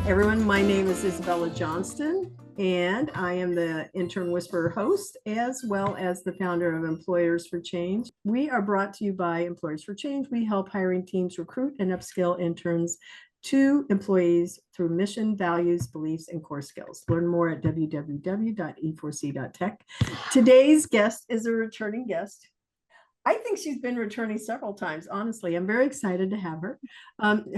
everyone. My name is Isabella Johnston, and I am the Intern Whisperer host, as well as the founder of Employers for Change. We are brought to you by Employers for Change. We help hiring teams recruit and upskill interns to employees through mission, values, beliefs, and core skills. Learn more at www.e4c.tech. Today's guest is a returning guest. I think she's been returning several times, honestly. I'm very excited to have her.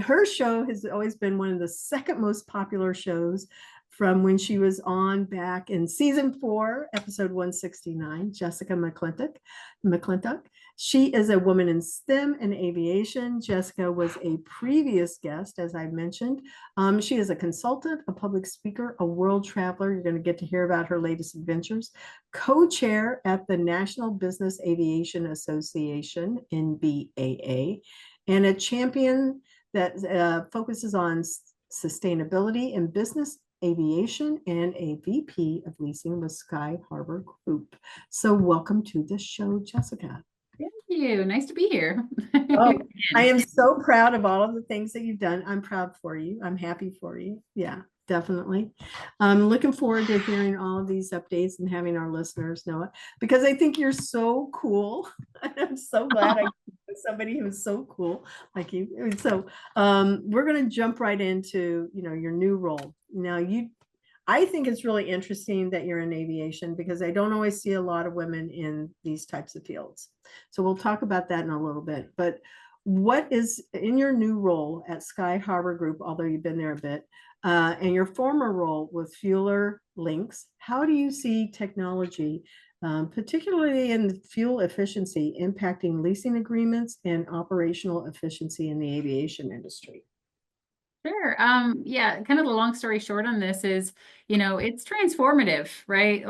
Her show has always been one of the second most popular shows from when she was on back in season 4, episode 169, Jessica McClintock. She is a woman in STEM and aviation. Jessica was a previous guest, as I mentioned. She is a consultant, a public speaker, a world traveler. You're going to get to hear about her latest adventures. Co-chair at the National Business Aviation Association, NBAA, and a champion that focuses on sustainability in business aviation, and a VP of leasing with Sky Harbour Group. So welcome to the show, Jessica. Thank you. Nice to be here. Oh, I am so proud of all of the things that you've done. I'm proud for you. I'm happy for you. Yeah, definitely. I'm looking forward to hearing all of these updates and having our listeners know it, because I think you're so cool. I'm so glad I somebody who's so cool like you. So we're going to jump right into your new role. Now, I think it's really interesting that you're in aviation, because I don't always see a lot of women in these types of fields. So we'll talk about that in a little bit. But what is in your new role at Sky Harbour Group, although you've been there a bit, and your former role with Fueler Links, how do you see technology, particularly in fuel efficiency, impacting leasing agreements and operational efficiency in the aviation industry? Sure. Yeah, kind of the long story short on this is, it's transformative, right?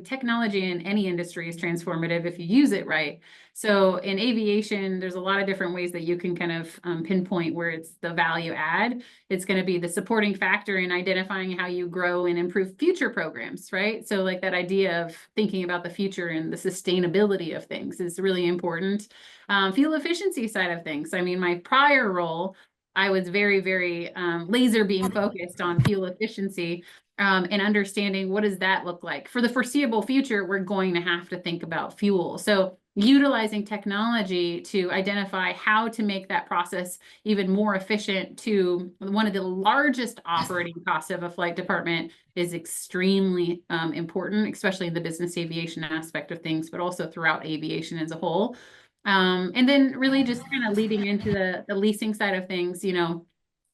Technology in any industry is transformative if you use it right. So in aviation, there's a lot of different ways that you can kind of pinpoint where it's the value add. It's going to be the supporting factor in identifying how you grow and improve future programs, right? So like that idea of thinking about the future and the sustainability of things is really important. Fuel efficiency side of things. My prior role, I was very, very laser beam focused on fuel efficiency and understanding what does that look like. For the foreseeable future, we're going to have to think about fuel. So utilizing technology to identify how to make that process even more efficient to one of the largest operating costs of a flight department is extremely important, especially in the business aviation aspect of things, but also throughout aviation as a whole. And then really just kind of leading into the leasing side of things,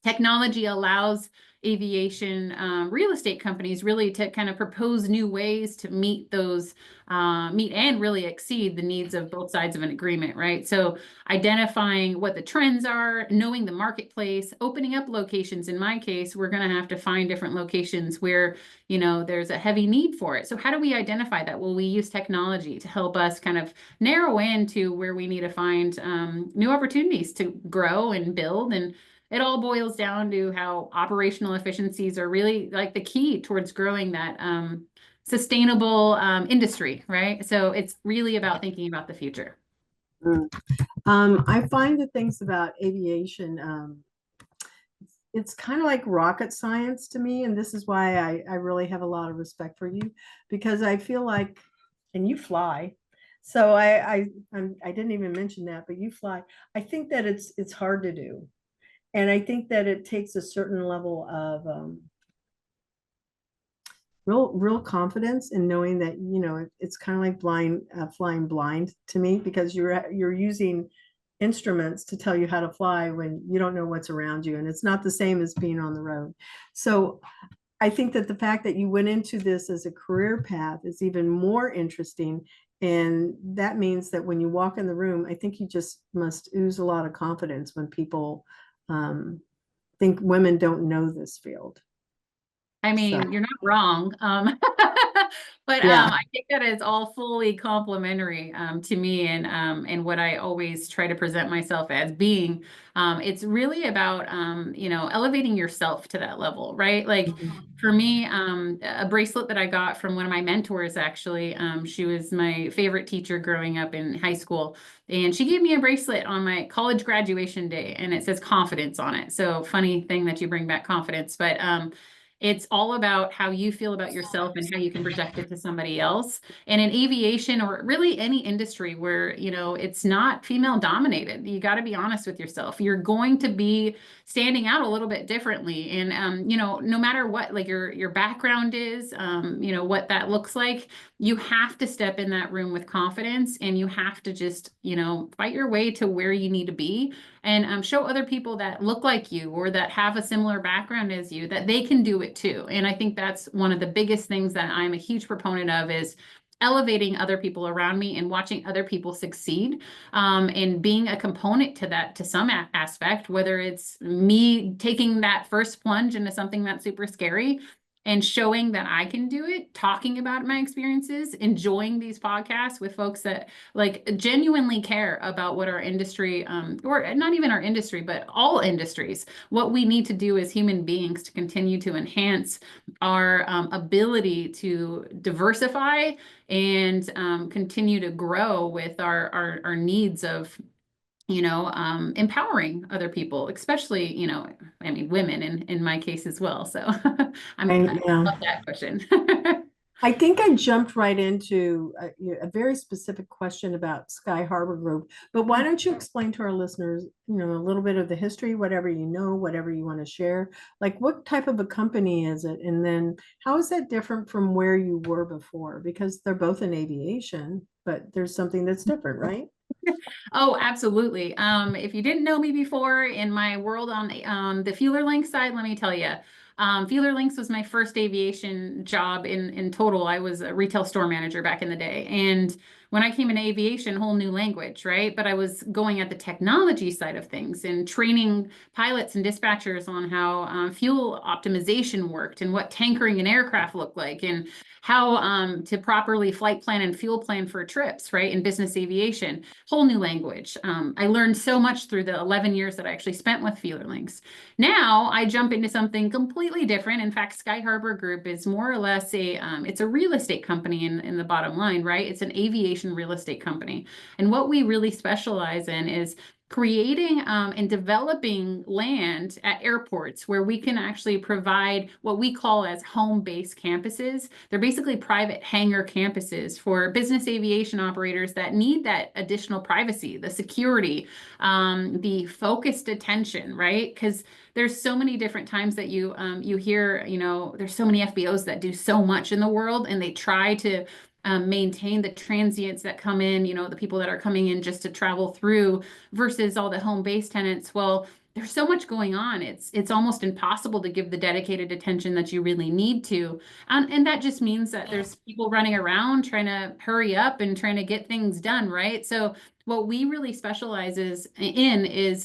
technology allows aviation real estate companies really to kind of propose new ways to meet those, meet and really exceed the needs of both sides of an agreement, right? So identifying what the trends are, knowing the marketplace, opening up locations. In my case, we're going to have to find different locations where, there's a heavy need for it. So how do we identify that? Well, we use technology to help us kind of narrow into where we need to find new opportunities to grow and build. And it all boils down to how operational efficiencies are really like the key towards growing that sustainable industry, right? So it's really about thinking about the future. I find the things about aviation, it's kind of like rocket science to me. And this is why I really have a lot of respect for you, because I feel like, and you fly. So I didn't even mention that, but you fly. I think that it's hard to do. And I think that it takes a certain level of real confidence in knowing that, it's kind of like flying blind to me, because you're using instruments to tell you how to fly when you don't know what's around you. And it's not the same as being on the road. So I think that the fact that you went into this as a career path is even more interesting. And that means that when you walk in the room, I think you just must ooze a lot of confidence when people think women don't know this field. You're not wrong. But Yeah. I think that is all fully complimentary to me and what I always try to present myself as being. It's really about elevating yourself to that level, right? Like for me, a bracelet that I got from one of my mentors, actually, she was my favorite teacher growing up in high school. And she gave me a bracelet on my college graduation day, and it says confidence on it. So funny thing that you bring back confidence, but it's all about how you feel about yourself and how you can project it to somebody else. And in aviation, or really any industry where, it's not female dominated, you got to be honest with yourself. You're going to be standing out a little bit differently. And, no matter what, like your background is, what that looks like, you have to step in that room with confidence, and you have to just, fight your way to where you need to be, and show other people that look like you or that have a similar background as you that they can do it too. And I think that's one of the biggest things that I'm a huge proponent of, is elevating other people around me and watching other people succeed, and being a component to that to some aspect, whether it's me taking that first plunge into something that's super scary and showing that I can do it, talking about my experiences, enjoying these podcasts with folks that like genuinely care about what our industry, or not even our industry, but all industries, what we need to do as human beings to continue to enhance our ability to diversify and continue to grow with our needs of empowering other people, especially, women in my case as well. So I Yeah. love that question. I think I jumped right into a very specific question about Sky Harbour Group, but why don't you explain to our listeners, a little bit of the history, whatever you know, whatever you want to share, like what type of a company is it? And then how is that different from where you were before? Because they're both in aviation, but there's something that's different, right? Oh, absolutely. If you didn't know me before in my world on the Fueler Link side, let me tell you, Fueler Links was my first aviation job in total. I was a retail store manager back in the day. And when I came into aviation, whole new language, right? But I was going at the technology side of things and training pilots and dispatchers on how fuel optimization worked and what tankering an aircraft looked like, and how to properly flight plan and fuel plan for trips, right? In business aviation, whole new language. I learned so much through the 11 years that I actually spent with Fueler Links. Now I jump into something completely different. In fact, Sky Harbour Group is more or less it's a real estate company in the bottom line, right? It's an aviation real estate company. And what we really specialize in is creating and developing land at airports where we can actually provide what we call as home-based campuses. They're basically private hangar campuses for business aviation operators that need that additional privacy, the security, the focused attention, right? Because there's so many different times that you hear, there's so many FBOs that do so much in the world, and they try to maintain the transients that come in, the people that are coming in just to travel through, versus all the home-based tenants. Well, there's so much going on. It's almost impossible to give the dedicated attention that you really need to. And that just means that there's people running around trying to hurry up and trying to get things done, right? So what we really specialize is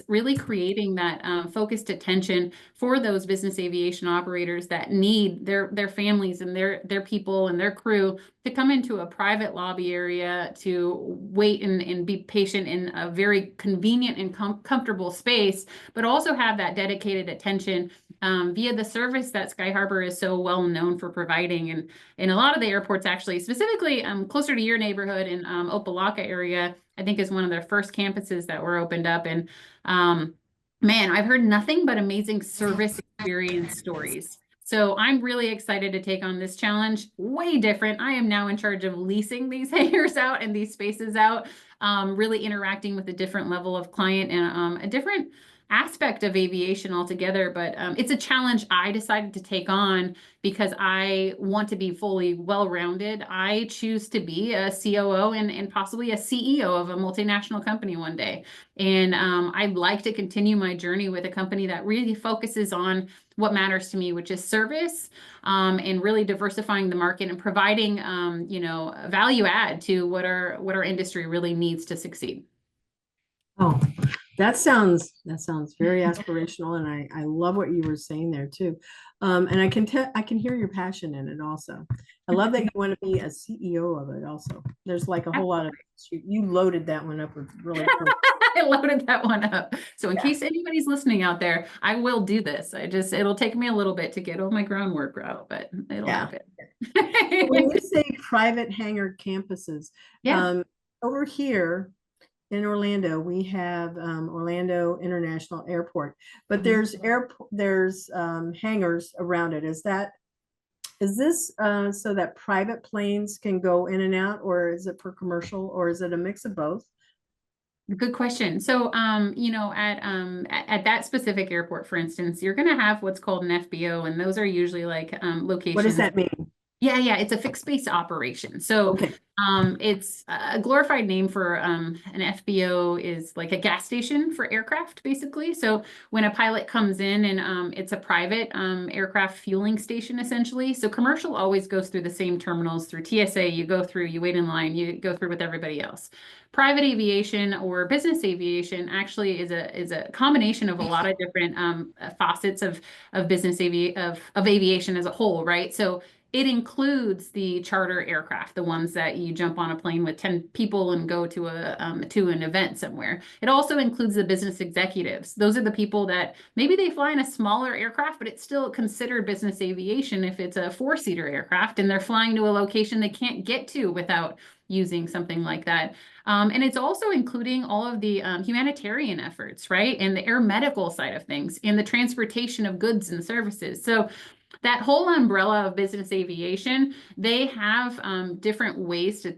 really creating that focused attention for those business aviation operators that need their families and their people and their crew to come into a private lobby area to wait and be patient in a very convenient and comfortable space, but also have that dedicated attention via the service that Sky Harbour is so well known for providing. And in a lot of the airports, actually, specifically closer to your neighborhood in Opelika area, I think is one of their first campuses that were opened up. And man, I've heard nothing but amazing service experience stories. So I'm really excited to take on this challenge. Way different. I am now in charge of leasing these hangars out and these spaces out, really interacting with a different level of client and a different aspect of aviation altogether. But it's a challenge I decided to take on because I want to be fully well-rounded. I choose to be a COO and possibly a CEO of a multinational company one day. And I'd like to continue my journey with a company that really focuses on what matters to me, which is service, and really diversifying the market and providing, value add to what our industry really needs to succeed. Oh, that sounds very aspirational, and I love what you were saying there too. And I can hear your passion in it also. I love that you want to be a CEO of it also. There's like a whole lot of, you loaded that one up with really cool. I loaded that one up. So in Yeah. case anybody's listening out there, I will do this. It'll take me a little bit to get all my groundwork out, but it'll Yeah. happen. When you say private hangar campuses, Yeah. over here in Orlando, we have Orlando International Airport, but there's hangars around it. Is this so that private planes can go in and out, or is it for commercial, or is it a mix of both? Good question. So, at that specific airport, for instance, you're going to have what's called an FBO, and those are usually like What does locations. that mean? Yeah, it's a fixed base operation. So Okay. it's a glorified name for an FBO is like a gas station for aircraft, basically. So when a pilot comes in and it's a private aircraft fueling station, essentially. So commercial always goes through the same terminals through TSA. You go through, you wait in line, you go through with everybody else. Private aviation or business aviation actually is a combination of a lot of different facets of of aviation as a whole, right? So it includes the charter aircraft, the ones that you jump on a plane with 10 people and go to an event somewhere. It also includes the business executives. Those are the people that maybe they fly in a smaller aircraft, but it's still considered business aviation if it's a four-seater aircraft and they're flying to a location they can't get to without using something like that. And it's also including all of the humanitarian efforts, right? And the air medical side of things and the transportation of goods and services. So that whole umbrella of business aviation, they have different ways to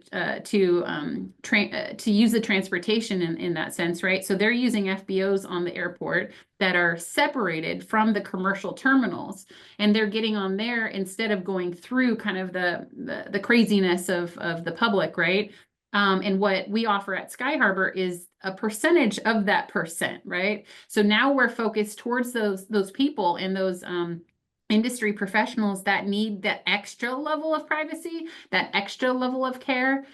use the transportation in that sense, right? So they're using FBOs on the airport that are separated from the commercial terminals, and they're getting on there instead of going through kind of the craziness of the public, right? And what we offer at Sky Harbour is a percentage of that percent, right? So now we're focused towards those people and those industry professionals that need that extra level of privacy, that extra level of care,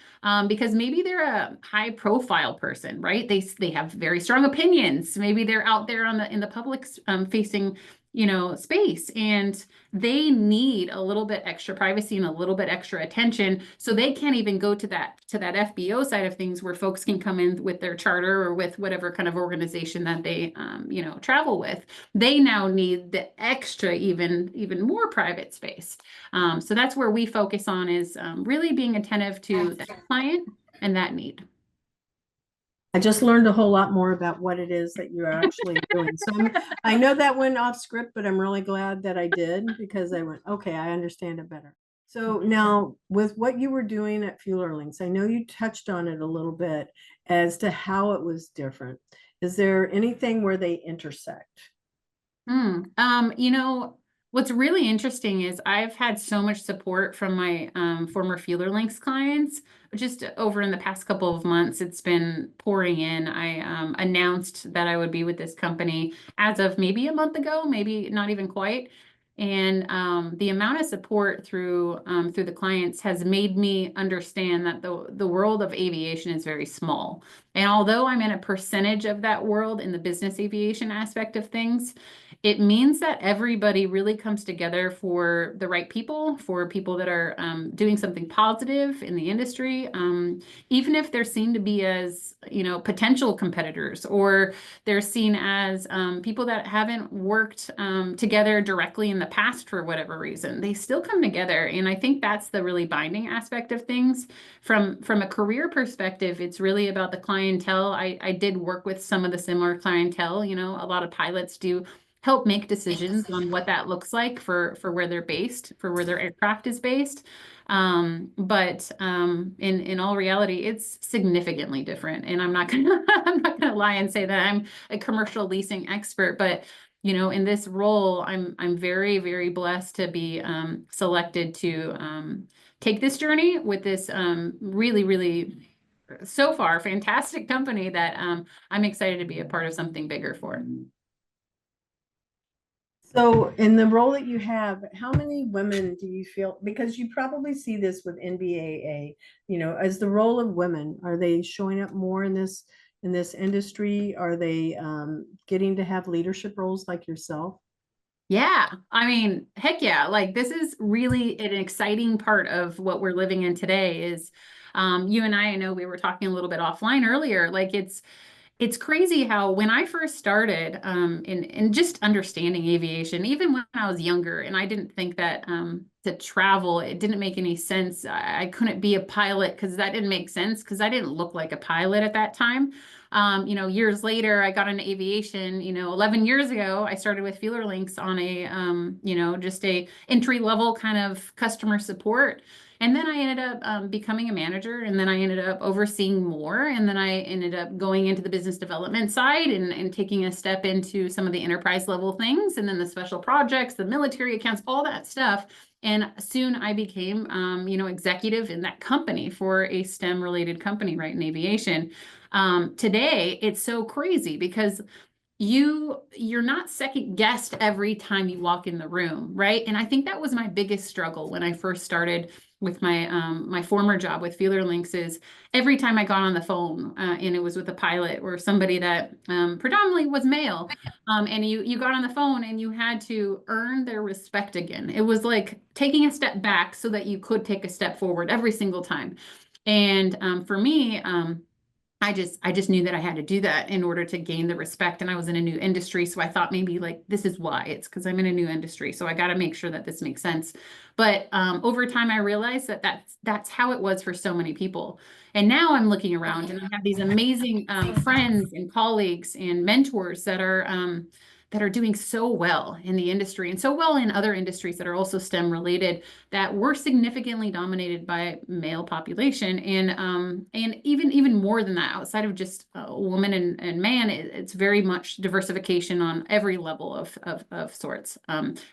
because maybe they're a high profile person, right? They have very strong opinions. Maybe they're out there in the public facing space, and they need a little bit extra privacy and a little bit extra attention. So they can't even go to that FBO side of things where folks can come in with their charter or with whatever kind of organization that they travel with. They now need the extra, even more private space. So that's where we focus on is really being attentive to that client and that need. I just learned a whole lot more about what it is that you're actually doing. So I know that went off script, but I'm really glad that I did because I went, okay, I understand it better. So now with what you were doing at Fueler Links, I know you touched on it a little bit as to how it was different. Is there anything where they intersect? What's really interesting is I've had so much support from my former Fueler Links clients. Just over in the past couple of months, it's been pouring in. I announced that I would be with this company as of maybe a month ago, maybe not even quite. And the amount of support through the clients has made me understand that the world of aviation is very small. And although I'm in a percentage of that world in the business aviation aspect of things, it means that everybody really comes together for the right people, for people that are doing something positive in the industry, even if they're seen to be as, potential competitors, or they're seen as people that haven't worked together directly in the past for whatever reason. They still come together. And I think that's the really binding aspect of things. From a career perspective, it's really about the clientele. I did work with some of the similar clientele. A lot of pilots do help make decisions on what that looks like for where they're based, for where their aircraft is based. But in all reality, it's significantly different. And I'm not gonna lie and say that I'm a commercial leasing expert, but in this role, I'm very, very blessed to be selected to take this journey with this really, really so far fantastic company that I'm excited to be a part of something bigger for. So in the role that you have, how many women do you feel, because you probably see this with NBAA, as the role of women, are they showing up more in this industry? Are they getting to have leadership roles like yourself? Yeah, I mean, heck yeah. Like this is really an exciting part of what we're living in today is you and I know we were talking a little bit offline earlier. Like it's crazy how when I first started in just understanding aviation, even when I was younger, and I didn't think that to travel, it didn't make any sense. I couldn't be a pilot because that didn't make sense because I didn't look like a pilot at that time. Years later, I got into aviation. 11 years ago, I started with Feeler Links on a, just a entry level kind of customer support. And then I ended up becoming a manager, and then I ended up overseeing more, and then I ended up going into the business development side and taking a step into some of the enterprise level things, and then the special projects, the military accounts, all that stuff. And soon I became, executive in that company for a STEM related company, right, in aviation. Today, it's so crazy because you're not second guessed every time you walk in the room, right? And I think that was my biggest struggle when I first started with my former job with Feeler Links is every time I got on the phone and it was with a pilot or somebody that predominantly was male, and you got on the phone and you had to earn their respect again. It was like taking a step back so that you could take a step forward every single time. And for me, I just knew that I had to do that in order to gain the respect. And I was in a new industry. So I thought maybe like this is why it's because I'm in a new industry. So I got to make sure that this makes sense. But over time, I realized that that's how it was for so many people. And now I'm looking around and I have these amazing friends and colleagues and mentors that are doing so well in the industry and so well in other industries that are also STEM related that we're significantly dominated by male population and even more than that outside of just woman and man it's very much diversification on every level of sorts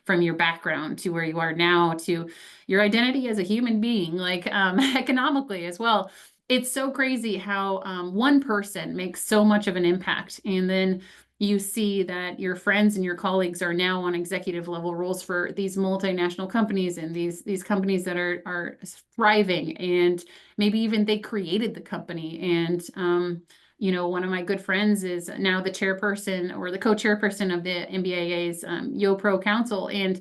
from your background to where you are now to your identity as a human being like economically as well. It's so crazy how one person makes so much of an impact and then you see that your friends and your colleagues are now on executive level roles for these multinational companies and these companies that are thriving and maybe even they created the company and one of my good friends is now the chairperson or the co-chairperson of the NBAA's Yo Pro Council and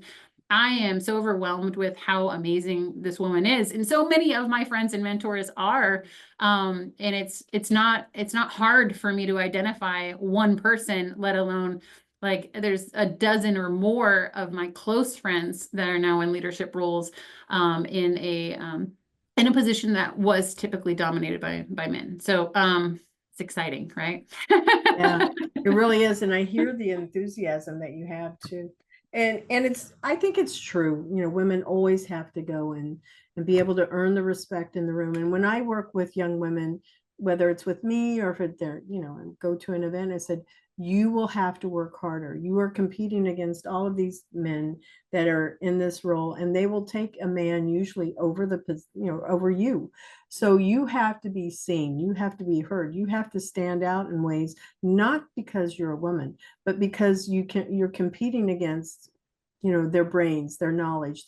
I am so overwhelmed with how amazing this woman is and so many of my friends and mentors are and it's not hard for me to identify one person, let alone like there's a dozen or more of my close friends that are now in leadership roles in a position that was typically dominated by men. So it's exciting, right? Yeah, it really is. And I hear the enthusiasm that you have too. And I think it's true. Women always have to go and be able to earn the respect in the room. And when I work with young women, whether it's with me or if they're, go to an event, I said, you will have to work harder. You are competing against all of these men that are in this role, and they will take a man usually over over you. So you have to be seen, you have to be heard, you have to stand out in ways, not because you're a woman, but because you're competing against their brains, their knowledge,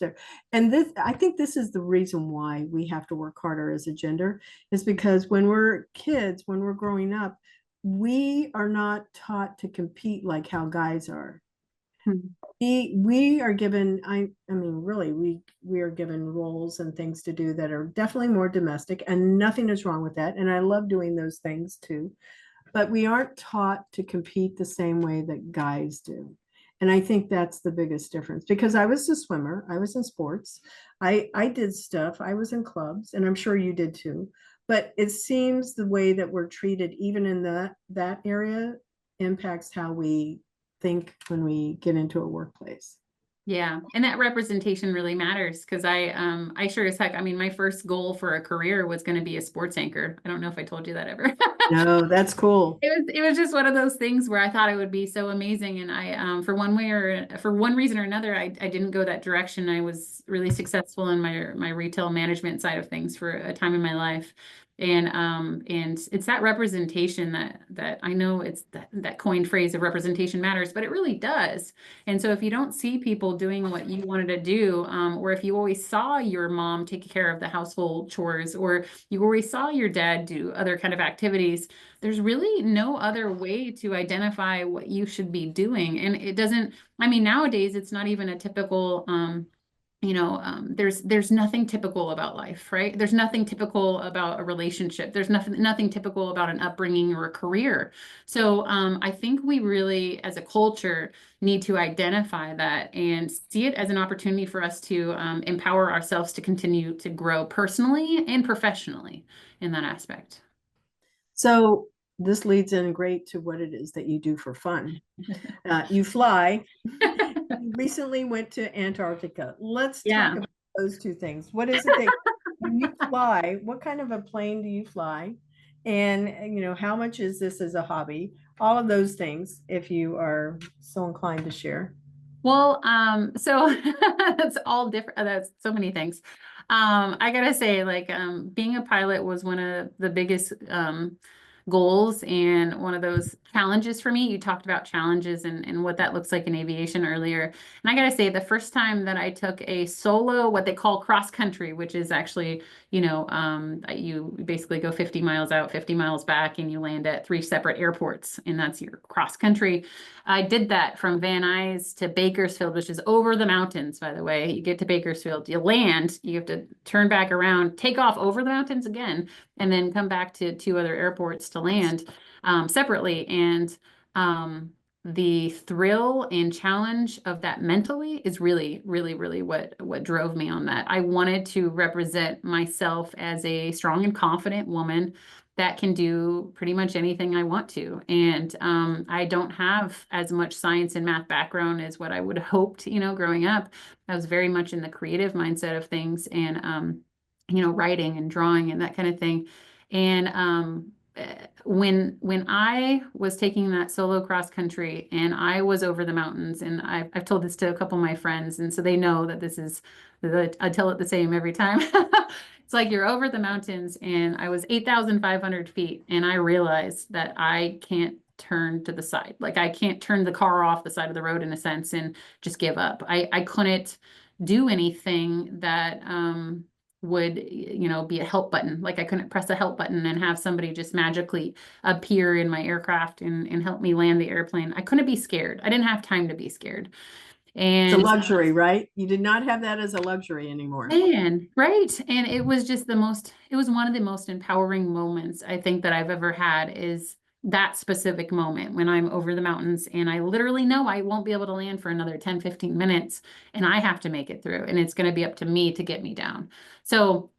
and this I think this is the reason why we have to work harder as a gender is because when we're kids, when we're growing up, we are not taught to compete like how guys are. We are given, I mean really we are given roles and things to do that are definitely more domestic, and nothing is wrong with that, and I love doing those things too, but we aren't taught to compete the same way that guys do. And I think that's the biggest difference because I was a swimmer, I was in sports, I did stuff, I was in clubs, and I'm sure you did too. But it seems the way that we're treated, even in that area, impacts how we think when we get into a workplace. Yeah, and that representation really matters because I sure as heck, I mean, my first goal for a career was going to be a sports anchor. I don't know if I told you that ever. No, that's cool. It was just one of those things where I thought it would be so amazing, and I for one reason or another, I didn't go that direction. I was really successful in my retail management side of things for a time in my life, And it's that representation that I know it's that coined phrase of representation matters, but it really does. And so if you don't see people doing what you wanted to do, or if you always saw your mom take care of the household chores, or you always saw your dad do other kind of activities, there's really no other way to identify what you should be doing. And it doesn't, I mean, nowadays it's not even a typical, there's nothing typical about life, right? There's nothing typical about a relationship. There's nothing typical about an upbringing or a career. So I think we really, as a culture, need to identify that and see it as an opportunity for us to empower ourselves to continue to grow personally and professionally in that aspect. So this leads in great to what it is that you do for fun. You fly. You recently went to Antarctica. Let's Yeah. talk about those two things. What is it that when you fly, what kind of a plane do you fly? And how much is this as a hobby? All of those things, if you are so inclined to share. Well, so that's all different. That's so many things. I gotta say, like, being a pilot was one of the biggest goals and one of those challenges for me. You talked about challenges and what that looks like in aviation earlier. And I gotta say, the first time that I took a solo, what they call cross country, which is actually, you basically go 50 miles out, 50 miles back, and you land at 3 separate airports, and that's your cross country. I did that from Van Nuys to Bakersfield, which is over the mountains, by the way. You get to Bakersfield, you land, you have to turn back around, take off over the mountains again, and then come back to 2 other airports to land separately. And the thrill and challenge of that mentally is really, really, really what drove me on that. I wanted to represent myself as a strong and confident woman that can do pretty much anything I want to. And I don't have as much science and math background as what I would have hoped, growing up. I was very much in the creative mindset of things and, writing and drawing and that kind of thing. And when I was taking that solo cross country and I was over the mountains, and I've told this to a couple of my friends, and so they know that I tell it the same every time. It's like you're over the mountains, and I was 8,500 feet, and I realized that I can't turn to the side. Like I can't turn the car off the side of the road in a sense and just give up. I couldn't do anything that would be a help button. Like I couldn't press a help button and have somebody just magically appear in my aircraft and help me land the airplane. I couldn't be scared. I didn't have time to be scared. It's a And luxury, right? You did not have that as a luxury anymore. right. And it was just it was one of the most empowering moments I think that I've ever had, is that specific moment when I'm over the mountains and I literally know I won't be able to land for another 10, 15 minutes, and I have to make it through, and it's going to be up to me to get me down. So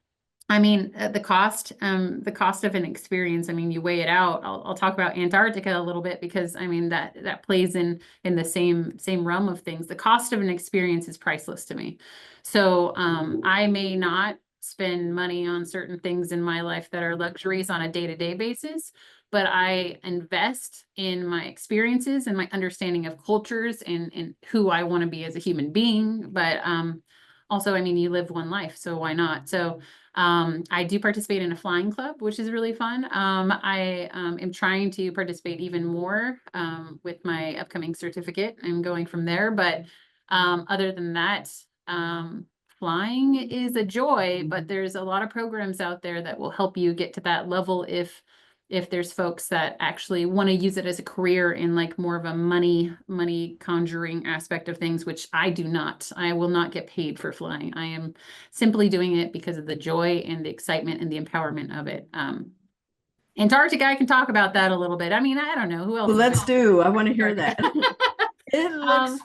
I mean, the cost of an experience, I mean, you weigh it out. I'll talk about Antarctica a little bit because I mean that plays in the same realm of things. The cost of an experience is priceless to me. So I may not spend money on certain things in my life that are luxuries on a day-to-day basis, but I invest in my experiences and my understanding of cultures and who I want to be as a human being. But also, I mean, you live one life, so why not? So I do participate in a flying club, which is really fun. I am trying to participate even more with my upcoming certificate and going from there. But other than that, flying is a joy, but there's a lot of programs out there that will help you get to that level if there's folks that actually want to use it as a career in like more of a money conjuring aspect of things, which I do not. I will not get paid for flying. I am simply doing it because of the joy and the excitement and the empowerment of it. Antarctica, I can talk about that a little bit. I mean, I don't know who else. Well, let's do. I want to hear that. It Um,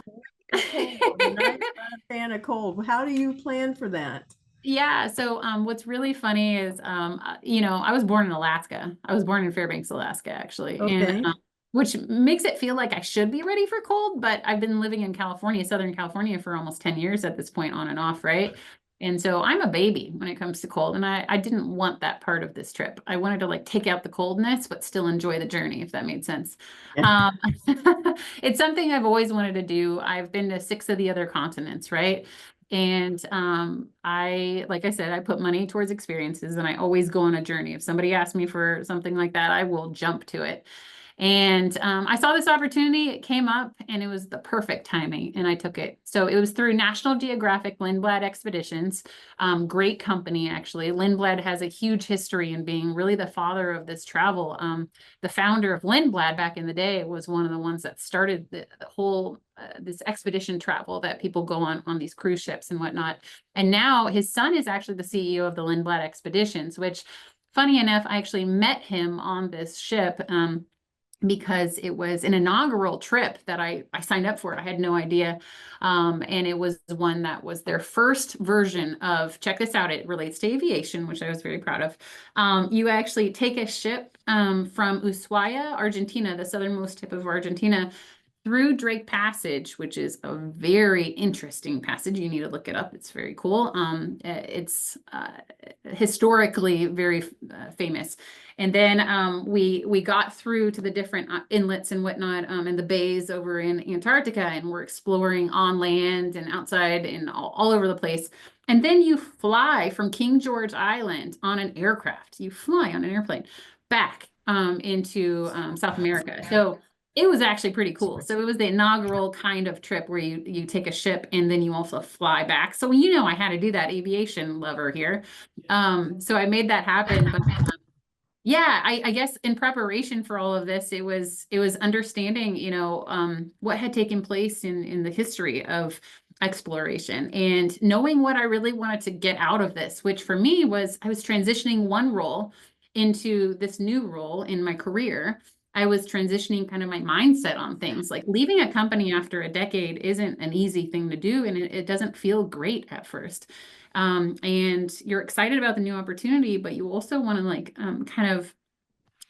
looks cold, and I'm not a fan of cold. How do you plan for that? Yeah. So, what's really funny is, I was born in Alaska. I was born in Fairbanks, Alaska, actually, and Okay. which makes it feel like I should be ready for cold. But I've been living in California, Southern California, for almost 10 years at this point, on and off, right? And so I'm a baby when it comes to cold, and I didn't want that part of this trip. I wanted to like take out the coldness, but still enjoy the journey, if that made sense. Yeah. Um, it's something I've always wanted to do. I've been to 6 of the other continents, right? And like I said, I put money towards experiences, and I always go on a journey. If somebody asks me for something like that, I will jump to it. And I saw this opportunity, it came up, and it was the perfect timing, and I took it. So it was through National Geographic Lindblad Expeditions. Great company, actually. Lindblad has a huge history in being really the father of this travel. The founder of Lindblad back in the day was one of the ones that started the whole this expedition travel that people go on these cruise ships and whatnot. And now his son is actually the CEO of the Lindblad Expeditions, which, funny enough, I actually met him on this ship. Because it was an inaugural trip that I signed up for. I had no idea. And it was one that was their first version of, check this out, it relates to aviation, which I was very proud of. You actually take a ship from Ushuaia, Argentina, the southernmost tip of Argentina, through Drake Passage, which is a very interesting passage. You need to look it up. It's very cool. It's historically very famous. And then we got through to the different inlets and whatnot, and the bays over in Antarctica, and we're exploring on land and outside and all over the place. And then you fly from King George Island on an aircraft. You fly on an airplane back into South America. So it was actually pretty cool. So it was the inaugural kind of trip where you take a ship and then you also fly back. So I had to do that, aviation lover here. So I made that happen. But yeah, I guess in preparation for all of this, it was understanding, what had taken place in the history of exploration, and knowing what I really wanted to get out of this, which for me was I was transitioning one role into this new role in my career. I was transitioning kind of my mindset on things. Like leaving a company after a decade isn't an easy thing to do, and it doesn't feel great at first. And you're excited about the new opportunity, but you also want to kind of,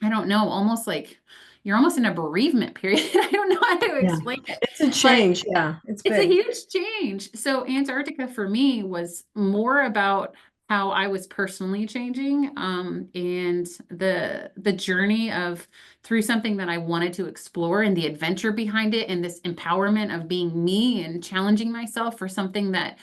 I don't know, almost like you're almost in a bereavement period. I don't know how to explain it. It's a change. Yeah, it's a huge change. So Antarctica for me was more about how I was personally changing, and the journey of through something that I wanted to explore, and the adventure behind it, and this empowerment of being me and challenging myself for something that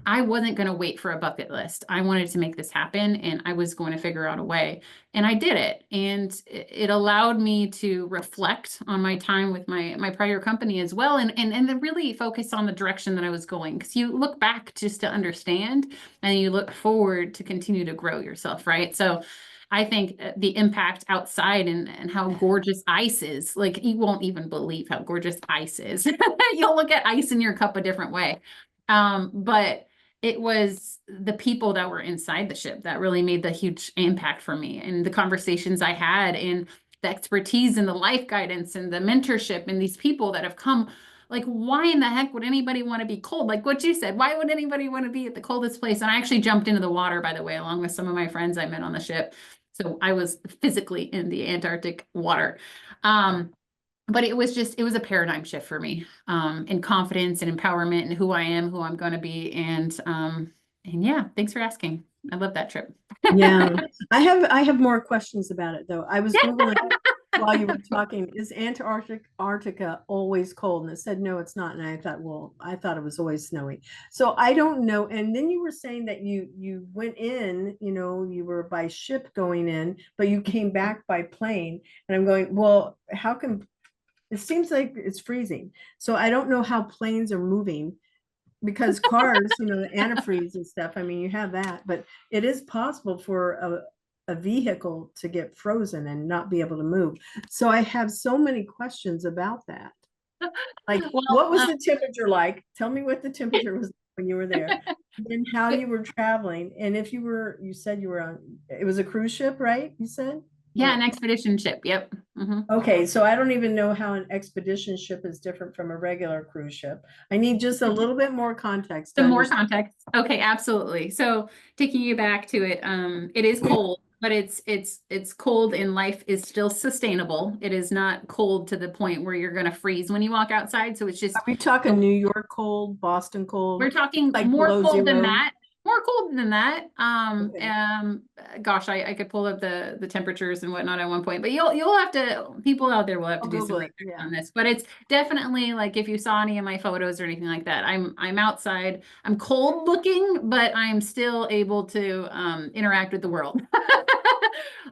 I wasn't going to wait for a bucket list. I wanted to make this happen, and I was going to figure out a way. And I did it. And it allowed me to reflect on my time with my prior company as well, and then really focus on the direction that I was going. Because you look back just to understand, and you look forward to continue to grow yourself, right? So I think the impact outside and how gorgeous ice is, like you won't even believe how gorgeous ice is. You'll look at ice in your cup a different way. But it was the people that were inside the ship that really made the huge impact for me, and the conversations I had, and the expertise and the life guidance and the mentorship, and these people that have come. Like, why in the heck would anybody want to be cold? Like what you said, why would anybody want to be at the coldest place? And I actually jumped into the water, by the way, along with some of my friends I met on the ship. So I was physically in the Antarctic water. But it was a paradigm shift for me, in confidence and empowerment and who I am, who I'm going to be. And yeah, thanks for asking. I love that trip. Yeah, I have more questions about it though. I was Googling while you were talking, is Antarctica always cold? And it said, no, it's not. And I thought it was always snowy. So I don't know. And then you were saying that you went in, you were by ship going in, but you came back by plane. And I'm going, well, how come? It seems like it's freezing. So I don't know how planes are moving, because cars, the antifreeze and stuff, I mean, you have that, but it is possible for a vehicle to get frozen and not be able to move. So I have so many questions about that. Like, well, what was the temperature like? Tell me what the temperature was when you were there, and how you were traveling. And if you said you were on, it was a cruise ship, right? You said? Yeah, an expedition ship. Yep. Okay, so I don't even know how an expedition ship is different from a regular cruise ship. I need just a little bit more context. Some more context. Okay, absolutely. So taking you back to it, it is cold, but it's cold, and life is still sustainable. It is not cold to the point where you're going to freeze when you walk outside. So it's just. Are we talking New York cold, Boston cold? We're talking like more cold than zero? that. more cold than that. Okay. Gosh, I could pull up the temperatures and whatnot at one point, but you'll have to, people out there will have to I'll do some Google it. research Yeah. on this. But it's definitely like if you saw any of my photos or anything like that, I'm outside. I'm cold looking, but I'm still able to interact with the world.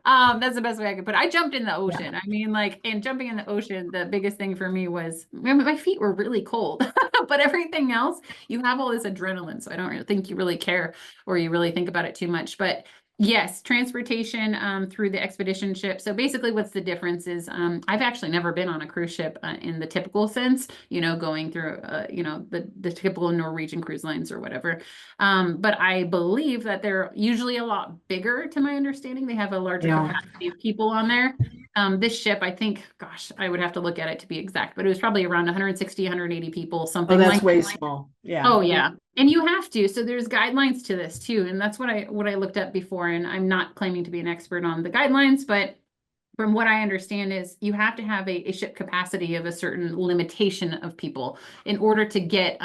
That's the best way I could put it. I jumped in the Yeah. ocean. I mean, like, and jumping in the ocean, the biggest thing for me was my feet were really cold, but everything else, you have all this adrenaline. So I don't really think you really care or you really think about it too much. But yes, transportation through the expedition ship. So basically, what's the difference is I've actually never been on a cruise ship in the typical sense, going through, the typical Norwegian cruise lines or whatever. But I believe that they're usually a lot bigger, to my understanding. They have a larger Yeah. capacity of people on there. This ship, I think, gosh, I would have to look at it to be exact, but it was probably around 160, 180 people, Oh, something that's like way that. small. Yeah. Oh yeah. And you have to. So there's guidelines to this too. And that's what I looked up before. And I'm not claiming to be an expert on the guidelines, but from what I understand is you have to have a ship capacity of a certain limitation of people in order to get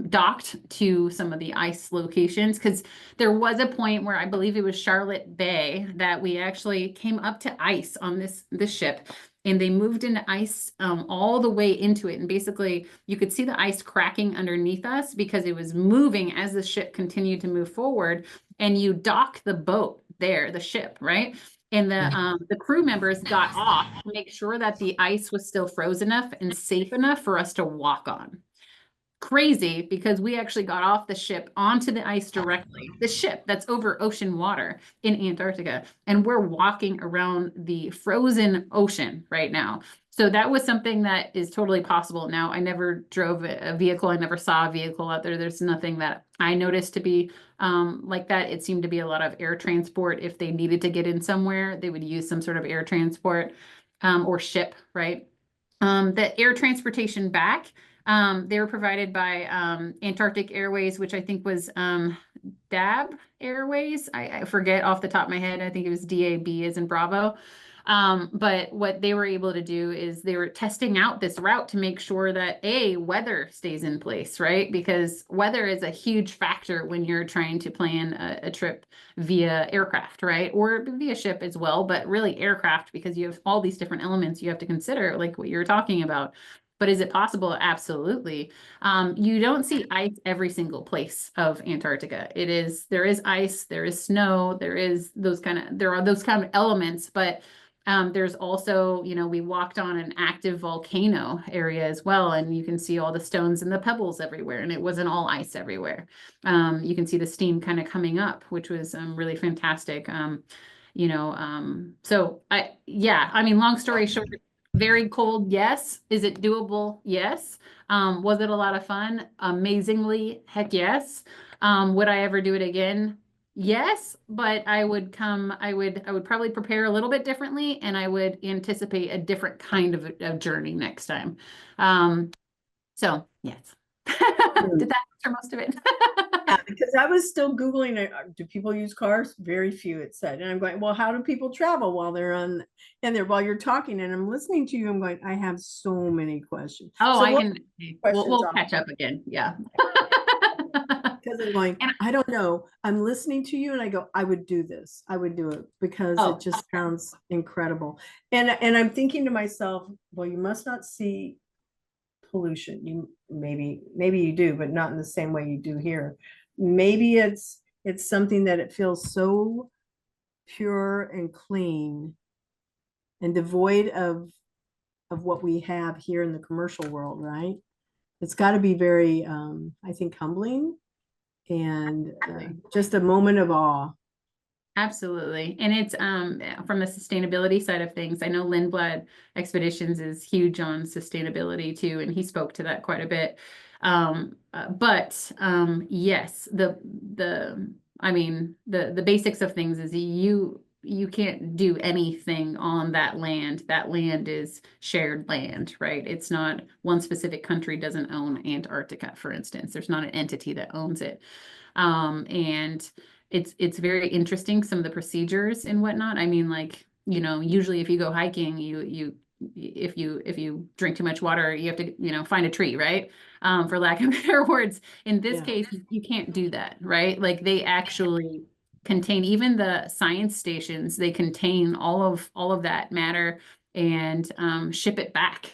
docked to some of the ice locations. Because there was a point where I believe it was Charlotte Bay that we actually came up to ice on this ship. And they moved into ice all the way into it. And basically, you could see the ice cracking underneath us because it was moving as the ship continued to move forward. And you dock the boat there, the ship, right? And the crew members got off to make sure that the ice was still frozen enough and safe enough for us to walk on. Crazy because we actually got off the ship onto the ice directly. The ship that's over ocean water in Antarctica, and we're walking around the frozen ocean right now. So that was something that is totally possible. Now, I never drove a vehicle. I never saw a vehicle out there. There's nothing that I noticed to be like that. It seemed to be a lot of air transport. If they needed to get in somewhere, they would use some sort of air transport or ship, right? The air transportation back, they were provided by Antarctic Airways, which I think was DAB Airways. I forget off the top of my head. I think it was DAB as in Bravo. But what they were able to do is they were testing out this route to make sure that weather stays in place, right? Because weather is a huge factor when you're trying to plan a trip via aircraft, right? Or via ship as well, but really aircraft because you have all these different elements you have to consider, like what you were talking about. But is it possible? Absolutely. You don't see ice every single place of Antarctica. There is ice, there is snow, there are those kind of elements, but there's also, we walked on an active volcano area as well, and you can see all the stones and the pebbles everywhere, and it wasn't all ice everywhere. You can see the steam kind of coming up, which was really fantastic. Long story short, very cold, yes. Is it doable? Yes. Was it a lot of fun? Amazingly, heck yes. Would I ever do it again? Yes, but I would probably prepare a little bit differently and I would anticipate a different kind of journey next time. So yes. Did that answer most of it? Yeah, because I was still Googling, do people use cars? Very few, it said. And I'm going, well, how do people travel while they're while you're talking? And I'm listening to you, I'm going, I have so many questions. Oh, So I what can, questions we'll off? catch up again. Yeah. Because I'm going, And I don't know. I'm listening to you and I go, I would do this. I would do it because it oh, just sounds incredible. And I'm thinking to myself, well, you must not see pollution. You maybe you do, but not in the same way you do here. Maybe it's something that it feels so pure and clean and devoid of what we have here in the commercial world, right? It's got to be very I think humbling and just a moment of awe. absolutely. And it's from the sustainability side of things. I know Lindblad Expeditions is huge on sustainability too, and he spoke to that quite a bit. Yes, the basics of things is you can't do anything on that land. That land is shared land, right? It's not one specific country doesn't own Antarctica, for instance. There's not an entity that owns it. And it's very interesting, some of the procedures and whatnot. I mean, like, usually if you go hiking, if you drink too much water, you have to, find a tree, right? For lack of better words. In this Yeah. case, you can't do that, right? Like they actually contain, even the science stations, they contain all of that matter and ship it back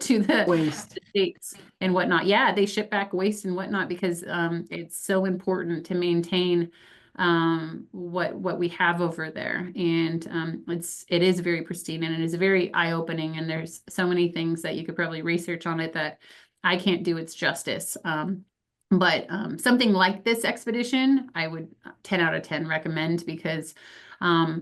to the Waste. states and whatnot. Yeah, they ship back waste and whatnot because it's so important to maintain what we have over there. And it is very pristine and it is very eye-opening. And there's so many things that you could probably research on it that I can't do its justice. But something like this expedition, I would 10 out of 10 recommend because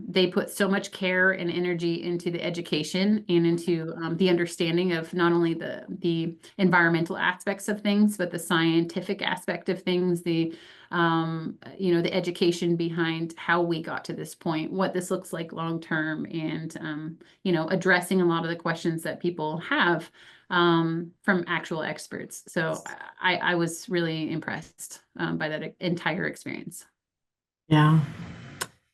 they put so much care and energy into the education and into the understanding of not only the environmental aspects of things, but the scientific aspect of things, the education behind how we got to this point, what this looks like long term, and addressing a lot of the questions that people have from actual experts. So I was really impressed by that entire experience. Yeah.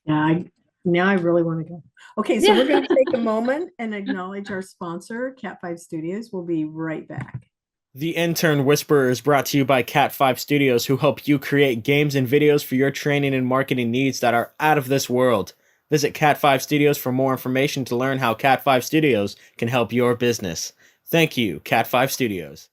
Yeah. Now I really want to go. Okay, so we're going to take a moment and acknowledge our sponsor, Cat 5 Studios. We'll be right back. The Intern Whisperer is brought to you by Cat 5 Studios, who help you create games and videos for your training and marketing needs that are out of this world. Visit Cat 5 Studios for more information to learn how Cat 5 Studios can help your business. Thank you, Cat 5 Studios.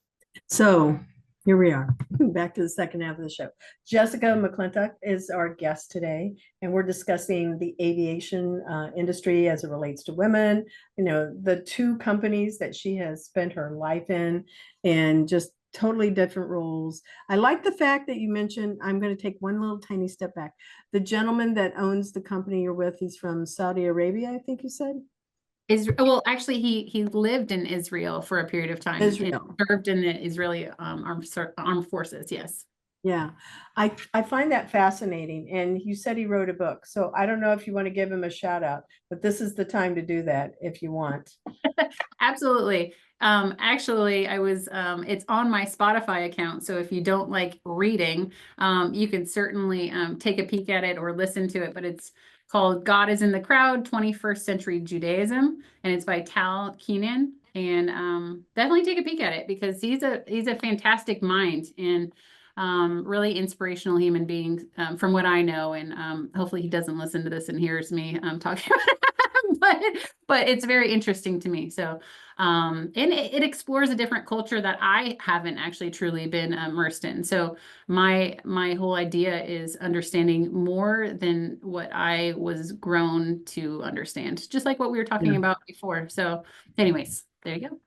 So here we are, back to the second half of the show. Jessica McClintock is our guest today, and we're discussing the aviation industry as it relates to women, the two companies that she has spent her life in, and just totally different roles. I like the fact that you mentioned, I'm going to take one little tiny step back. The gentleman that owns the company you're with, he's from Saudi Arabia, I think you said? Well, actually, he lived in Israel for a period of time. Israel. And served in the Israeli armed forces. Yes. Yeah, I find that fascinating. And you said he wrote a book. So I don't know if you want to give him a shout out, but this is the time to do that if you want. Absolutely. Actually, it's on my Spotify account. So if you don't like reading, you can certainly take a peek at it or listen to it. But it's called God is in the Crowd, 21st Century Judaism. And it's by Tal Keenan. And definitely take a peek at it because he's a fantastic mind and really inspirational human being from what I know. And hopefully he doesn't listen to this and hears me talking about it. But it's very interesting to me. So, and it explores a different culture that I haven't actually truly been immersed in. So my whole idea is understanding more than what I was grown to understand, just like what we were talking about before. So anyways, there you go.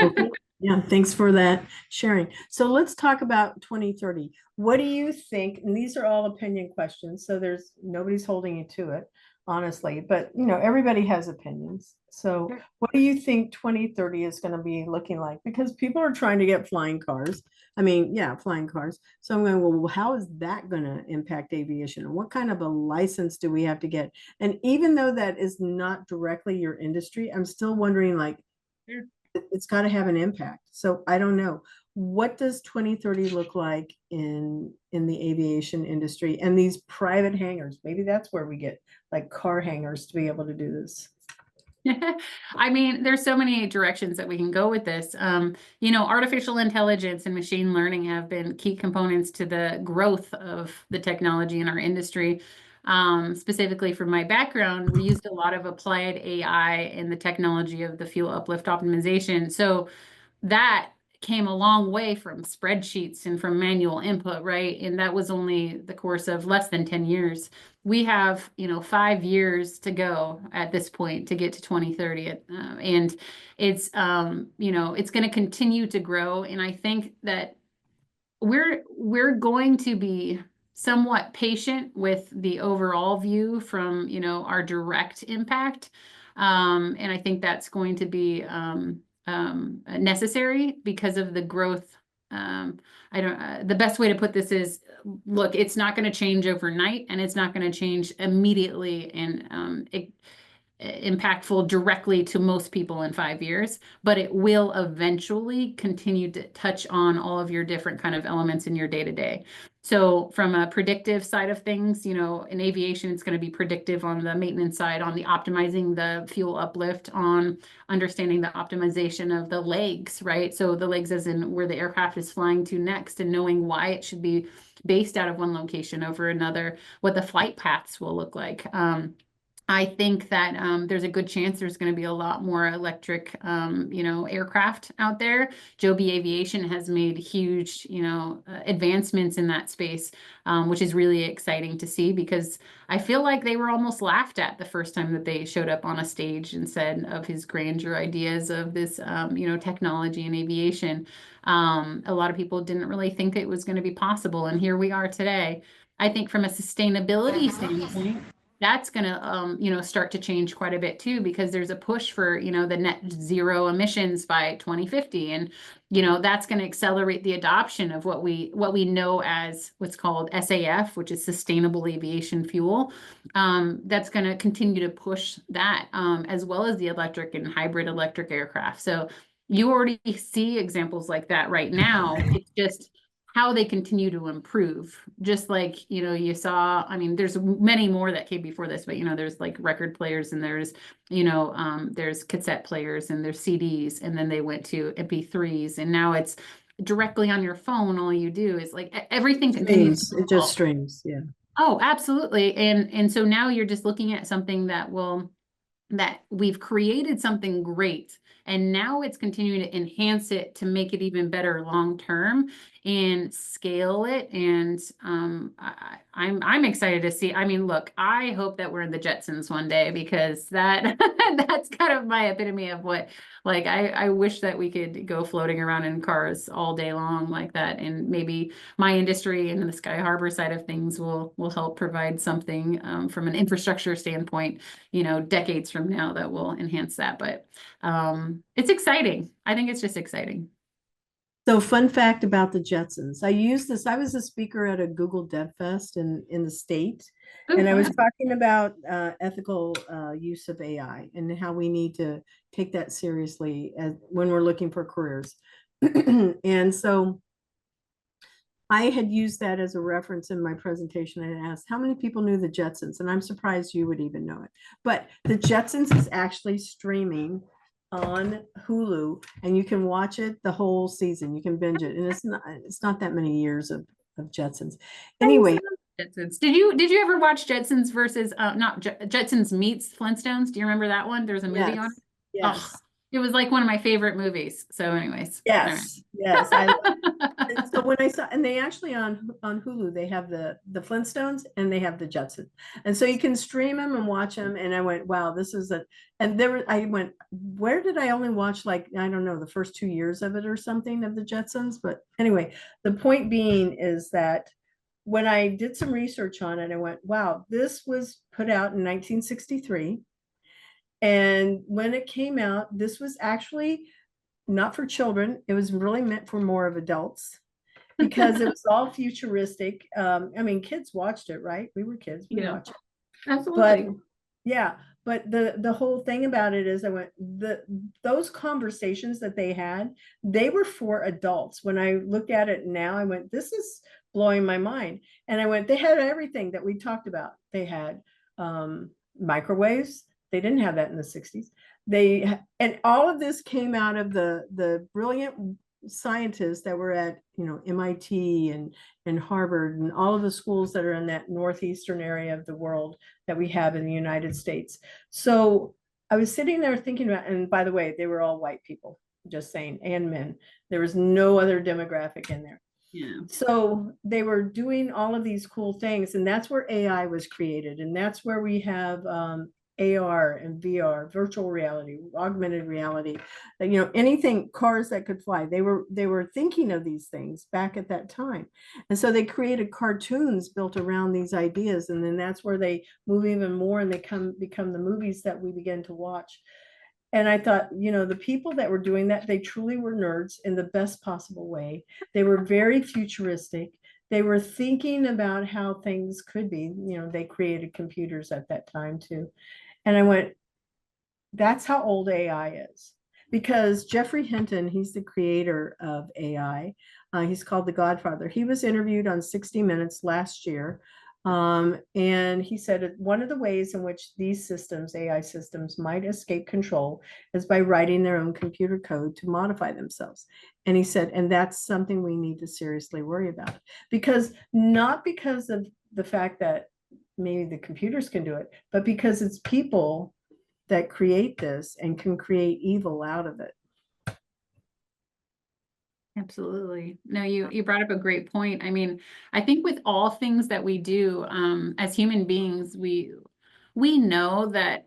Okay. Yeah, thanks for that sharing. So let's talk about 2030. What do you think? And these are all opinion questions, so nobody's holding you to it, honestly, but everybody has opinions. So what do you think 2030 is going to be looking like? Because people are trying to get flying cars. I mean, yeah, flying cars. So I'm going, well, how is that going to impact aviation? And what kind of a license do we have to get? And even though that is not directly your industry, I'm still wondering, like, it's got to have an impact. So I don't know. What does 2030 look like in the aviation industry and these private hangars? Maybe that's where we get like car hangars to be able to do this. I mean, there's so many directions that we can go with this. Artificial intelligence and machine learning have been key components to the growth of the technology in our industry. Specifically for my background, we used a lot of applied AI in the technology of the fuel uplift optimization. So that came a long way from spreadsheets and from manual input, right? And that was only the course of less than 10 years. We have, 5 years to go at this point to get to 2030. And it's, it's going to continue to grow. And I think that we're going to be somewhat patient with the overall view from, our direct impact. And I think that's going to be necessary because of the growth. The best way to put this is, look, it's not going to change overnight and it's not going to change immediately. And impactful directly to most people in 5 years, but it will eventually continue to touch on all of your different kind of elements in your day to day. So from a predictive side of things, in aviation, it's going to be predictive on the maintenance side, on the optimizing the fuel uplift, on understanding the optimization of the legs, right? So the legs as in where the aircraft is flying to next and knowing why it should be based out of one location over another, what the flight paths will look like. I think that there's a good chance there's going to be a lot more electric, aircraft out there. Joby Aviation has made huge, advancements in that space, which is really exciting to see because I feel like they were almost laughed at the first time that they showed up on a stage and said of his grandeur ideas of this, technology and aviation. A lot of people didn't really think it was going to be possible, and here we are today. I think from a sustainability standpoint, that's going to, start to change quite a bit too, because there's a push for, the net zero emissions by 2050. And, that's going to accelerate the adoption of what we know as what's called SAF, which is sustainable aviation fuel. That's going to continue to push that, as well as the electric and hybrid electric aircraft. So you already see examples like that right now. It's just how they continue to improve. Just like, you saw, I mean, there's many more that came before this, but, there's like record players and there's, there's cassette players and there's CDs, and then they went to MP3s, and now it's directly on your phone. All you do is like everything continues. It just streams. Yeah. Oh, absolutely. And so now you're just looking at something that we've created something great, and now it's continuing to enhance it to make it even better long term and scale it. And I'm excited to see. I mean, look, I hope that we're in the Jetsons one day, because that's kind of my epitome of what, like, I wish that we could go floating around in cars all day long like that. And maybe my industry and the Sky Harbour side of things will help provide something from an infrastructure standpoint, decades from now, that will enhance that. But it's exciting. I think it's just exciting. So fun fact about the Jetsons. I was a speaker at a Google Dev Fest in the state. And I was talking about ethical use of AI and how we need to take that seriously when we're looking for careers. And so I had used that as a reference in my presentation. I asked how many people knew the Jetsons, and I'm surprised you would even know it. But the Jetsons is actually streaming on Hulu, and you can watch it the whole season. You can binge it, and it's not that many years of Jetsons. Anyway, Jetsons. Did you ever watch Jetsons versus not Jetsons meets Flintstones? Do you remember that one? There's a movie on it. Yes. Oh, it was like one of my favorite movies. So anyways. Yes. Yes. So when I saw, and they actually on Hulu, they have the Flintstones and they have the Jetsons. And so you can stream them and watch them. And I went, wow, this is I went, where did I only watch, like, I don't know, the first 2 years of it or something of the Jetsons. But anyway, the point being is that when I did some research on it, I went, wow, this was put out in 1963. And when it came out, this was actually not for children. It was really meant for more of adults, because it was all futuristic. I mean, kids watched it, right? We were kids. We watched it. Absolutely. But yeah, but the whole thing about it is, I went, those conversations that they had, they were for adults. When I looked at it now, I went, this is blowing my mind. And I went, they had everything that we talked about. They had microwaves. They didn't have that in the 60s. And all of this came out of the brilliant scientists that were at, MIT and Harvard and all of the schools that are in that northeastern area of the world that we have in the United States. So I was sitting there thinking about, and by the way, they were all white people, just saying, and men. There was no other demographic in there. Yeah. So they were doing all of these cool things, and that's where AI was created, and that's where we have AR and VR, virtual reality, augmented reality, anything, cars that could fly. They were thinking of these things back at that time. And so they created cartoons built around these ideas. And then that's where they move even more, and they become the movies that we begin to watch. And I thought, the people that were doing that, they truly were nerds in the best possible way. They were very futuristic. They were thinking about how things could be. They created computers at that time too. And I went, That's how old AI is. Because Jeffrey Hinton, he's the creator of AI. He's called the Godfather. He was interviewed on 60 Minutes last year. And he said one of the ways in which these systems, AI systems, might escape control is by writing their own computer code to modify themselves. And he said, and that's something we need to seriously worry about. Because not because of the fact that maybe the computers can do it, but because it's people that create this and can create evil out of it. Absolutely. No, you brought up a great point. I mean, I think with all things that we do, as human beings, we know that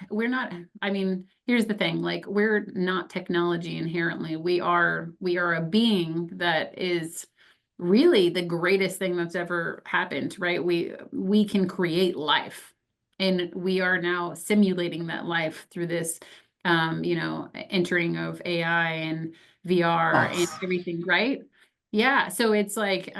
we're not, I mean, here's the thing, like we're not technology inherently. We are a being that is really the greatest thing that's ever happened, right? We can create life, and we are now simulating that life through this entering of AI and VR and everything, right? Yeah. So it's like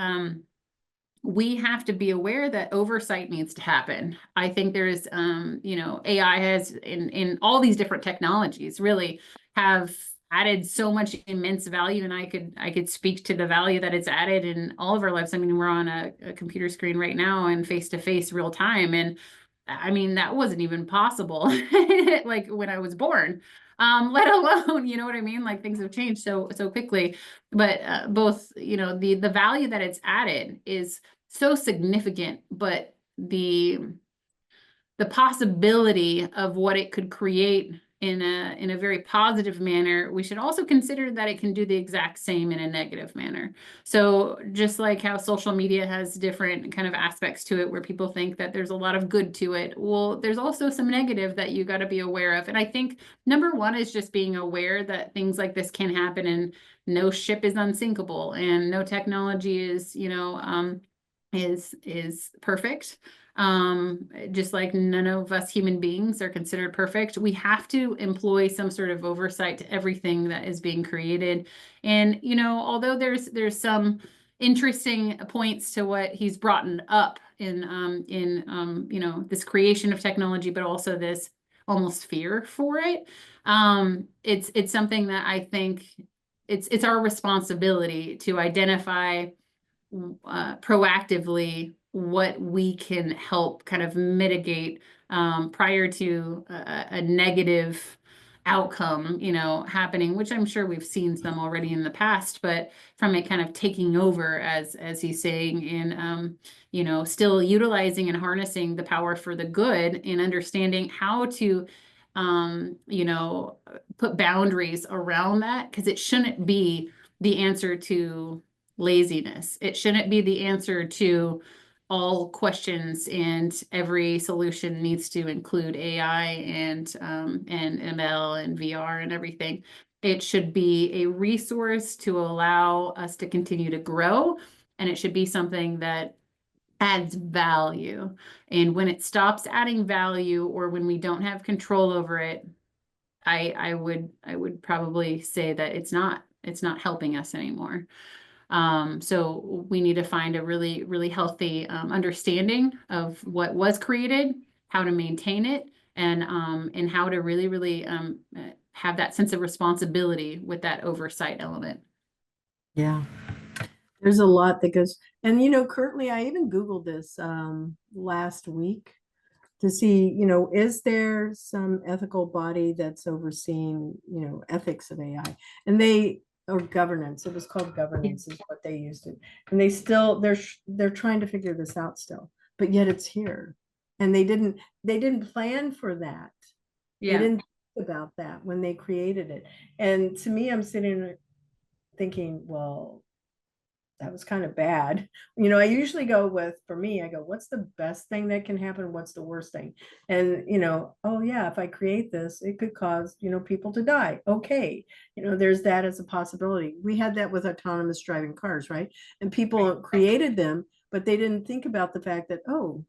we have to be aware that oversight needs to happen. I think there's AI has in all these different technologies really have added so much immense value, and I could speak to the value that it's added in all of our lives. I mean, we're on a computer screen right now and face to face real time, and I mean that wasn't even possible like when I was born, let alone, you know what I mean, like things have changed so quickly. But both, the value that it's added is so significant, but the possibility of what it could create in a very positive manner, we should also consider that it can do the exact same in a negative manner. So just like how social media has different kind of aspects to it where people think that there's a lot of good to it, well, there's also some negative that you got to be aware of. And I think number one is just being aware that things like this can happen, and no ship is unsinkable, and no technology is perfect. Just like none of us human beings are considered perfect, we have to employ some sort of oversight to everything that is being created. And although there's some interesting points to what he's brought up in this creation of technology, but also this almost fear for it. It's something that I think it's our responsibility to identify proactively what we can help kind of mitigate prior to a negative outcome, happening, which I'm sure we've seen some already in the past, but from it kind of taking over as he's saying, and still utilizing and harnessing the power for the good, and understanding how to put boundaries around that, because it shouldn't be the answer to laziness. It shouldn't be the answer to all questions, and every solution needs to include AI and ML and VR and everything. It should be a resource to allow us to continue to grow, and it should be something that adds value. And when it stops adding value, or when we don't have control over it, I would probably say that it's not helping us anymore. So we need to find a really, really healthy understanding of what was created, how to maintain it, and how to really, really have that sense of responsibility with that oversight element. Yeah. There's a lot that goes, and currently I even Googled this last week to see, is there some ethical body that's overseeing, ethics of AI? And or governance, it was called governance is what they used it. And they're trying to figure this out still, but yet it's here. And they didn't plan for that. Yeah. They didn't think about that when they created it. And to me, I'm sitting thinking, well, that was kind of bad. I usually go with, for me, I go, what's the best thing that can happen? What's the worst thing? And, oh yeah, if I create this, it could cause, people to die. Okay. There's that as a possibility. We had that with autonomous driving cars, right? And people created them, but they didn't think about the fact that, oh,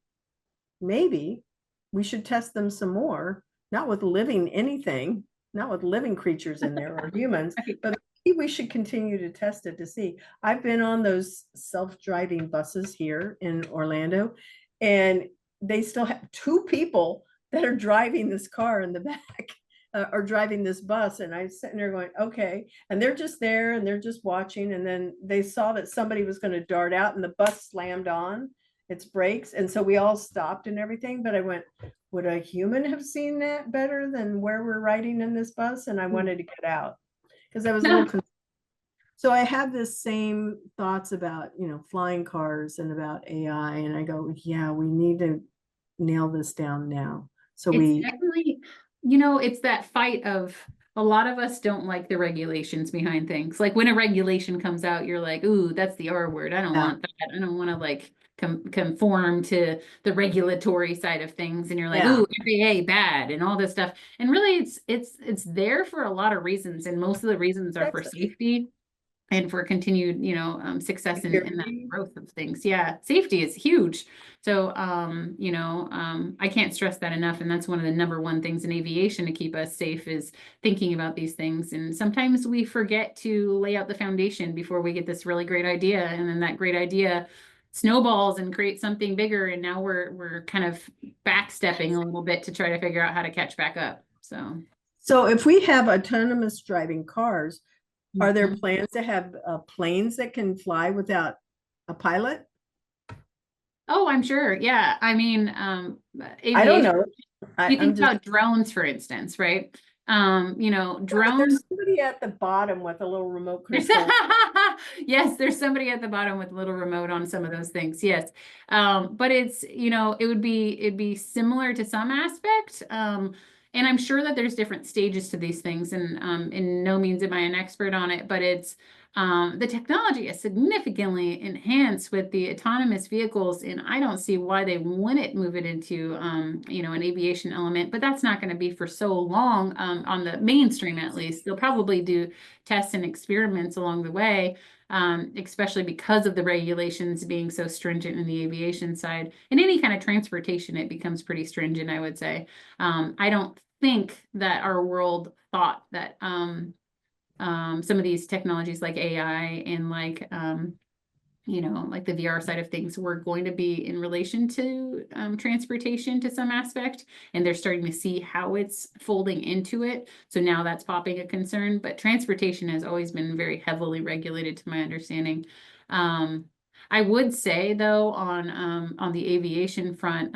maybe we should test them some more, not with living anything, not with living creatures in there or humans, but we should continue to test it to see. I've been on those self-driving buses here in Orlando, and they still have two people that are driving this car in the back. are driving this bus, and I'm sitting there going, okay. And they're just there and they're just watching. And then they saw that somebody was going to dart out and the bus slammed on its brakes. And so we all stopped and everything. But I went, would a human have seen that better than where we're riding in this bus? And I wanted to get out because I was a little so I have this same thoughts about, flying cars and about AI. And I go, yeah, we need to nail this down now. So it's definitely, it's that fight of, a lot of us don't like the regulations behind things. Like when a regulation comes out, you're like, ooh, that's the R word. I don't want that. I don't want to like conform to the regulatory side of things. And you're like, ooh, FAA bad and all this stuff. And really it's there for a lot of reasons. And most of the reasons are for safety and for continued, success in that growth of things. Yeah, safety is huge. So, I can't stress that enough. And that's one of the number one things in aviation to keep us safe is thinking about these things. And sometimes we forget to lay out the foundation before we get this really great idea. And then that great idea snowballs and creates something bigger. And now we're kind of backstepping a little bit to try to figure out how to catch back up. So if we have autonomous driving cars, are there plans to have planes that can fly without a pilot? Oh, I'm sure. Yeah. I mean, I don't know. You think about drones, for instance, right? Drones. There's somebody at the bottom with a little remote control. Yes, there's somebody at the bottom with a little remote on some of those things. Yes. But it's, it'd be similar to some aspect. And I'm sure that there's different stages to these things, and in no means am I an expert on it, but it's the technology is significantly enhanced with the autonomous vehicles, and I don't see why they wouldn't move it into an aviation element. But that's not going to be for so long on the mainstream, at least. They'll probably do tests and experiments along the way. Especially because of the regulations being so stringent in the aviation side. In any kind of transportation, it becomes pretty stringent, I would say. I don't think that our world thought that some of these technologies like AI and like the VR side of things were going to be in relation to transportation to some aspect, and they're starting to see how it's folding into it. So now that's popping a concern, but transportation has always been very heavily regulated to my understanding. I would say though, on the aviation front,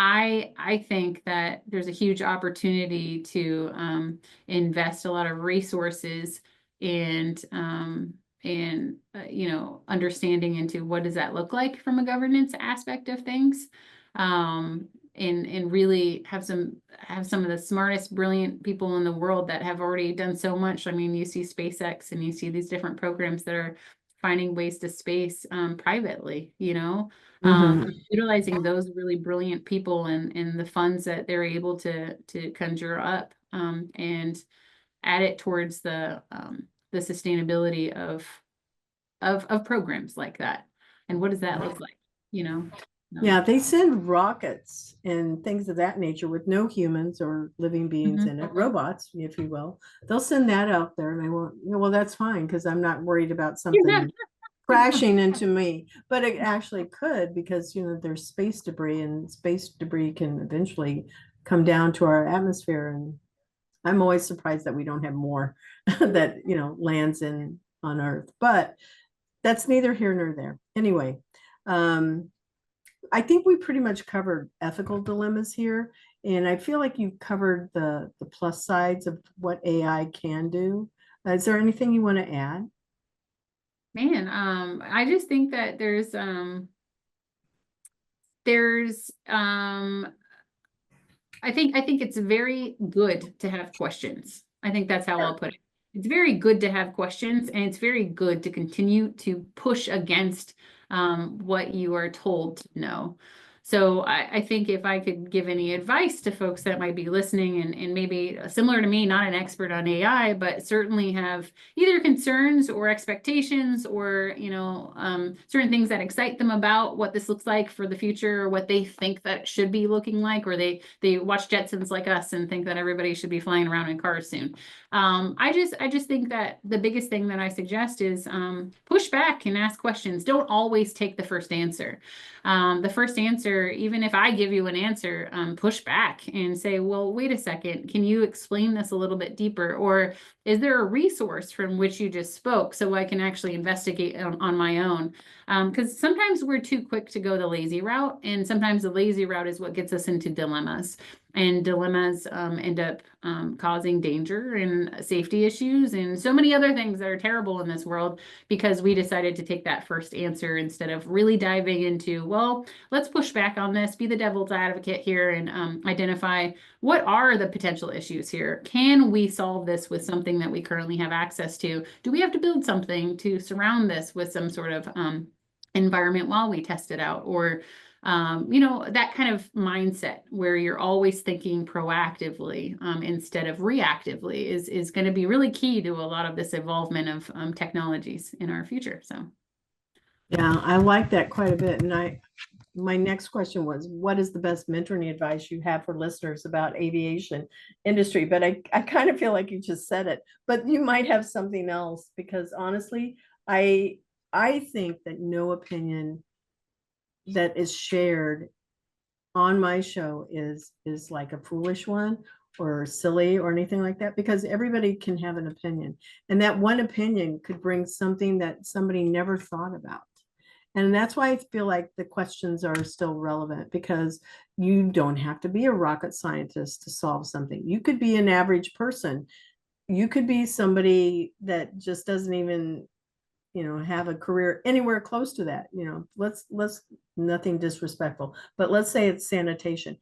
I think that there's a huge opportunity to invest a lot of resources and understanding into what does that look like from a governance aspect of things, and really have some of the smartest, brilliant people in the world that have already done so much. I mean, you see SpaceX and you see these different programs that are finding ways to space privately, utilizing those really brilliant people and the funds that they're able to conjure up and add it towards the sustainability of programs like that. And what does that look like? Yeah, they send rockets and things of that nature with no humans or living beings in it, robots, if you will. They'll send that out there, and I won't, well, that's fine because I'm not worried about something crashing into me. But it actually could, because there's space debris, and space debris can eventually come down to our atmosphere. And I'm always surprised that we don't have more that lands on Earth. But that's neither here nor there. Anyway, I think we pretty much covered ethical dilemmas here, and I feel like you've covered the plus sides of what AI can do. Is there anything you want to add? Man, I just think that there's I think it's very good to have questions. I think that's how I'll put it. It's very good to have questions, and it's very good to continue to push against what you are told to know. So I think if I could give any advice to folks that might be listening and maybe similar to me, not an expert on AI, but certainly have either concerns or expectations or, certain things that excite them about what this looks like for the future, or what they think that should be looking like, or they watch Jetsons like us and think that everybody should be flying around in cars soon. I just think that the biggest thing that I suggest is push back and ask questions. Don't always take the first answer. The first answer sure, even if I give you an answer, push back and say, well, wait a second, can you explain this a little bit deeper? Or is there a resource from which you just spoke so I can actually investigate on my own? Because sometimes we're too quick to go the lazy route, and sometimes the lazy route is what gets us into dilemmas. And dilemmas end up causing danger and safety issues and so many other things that are terrible in this world because we decided to take that first answer instead of really diving into, well, let's push back on this, be the devil's advocate here, and identify what are the potential issues here. Can we solve this with something that we currently have access to? Do we have to build something to surround this with some sort of environment while we test it out? Or that kind of mindset where you're always thinking proactively instead of reactively is going to be really key to a lot of this evolvement of technologies in our future. So, yeah, I like that quite a bit. And my next question was, what is the best mentoring advice you have for listeners about aviation industry? But I kind of feel like you just said it, but you might have something else, because honestly, I think that no opinion that is shared on my show is like a foolish one or silly or anything like that, because everybody can have an opinion, and that one opinion could bring something that somebody never thought about. And that's why I feel like the questions are still relevant, because you don't have to be a rocket scientist to solve something. You could be an average person. You could be somebody that just doesn't even have a career anywhere close to that. Let's nothing disrespectful, but let's say it's sanitation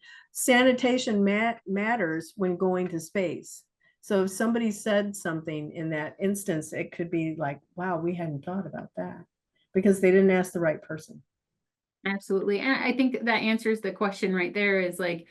matters when going to space. So if somebody said something in that instance, it could be like, wow, we hadn't thought about that, because they didn't ask the right person. absolutely. And I think that answers the question right there is like,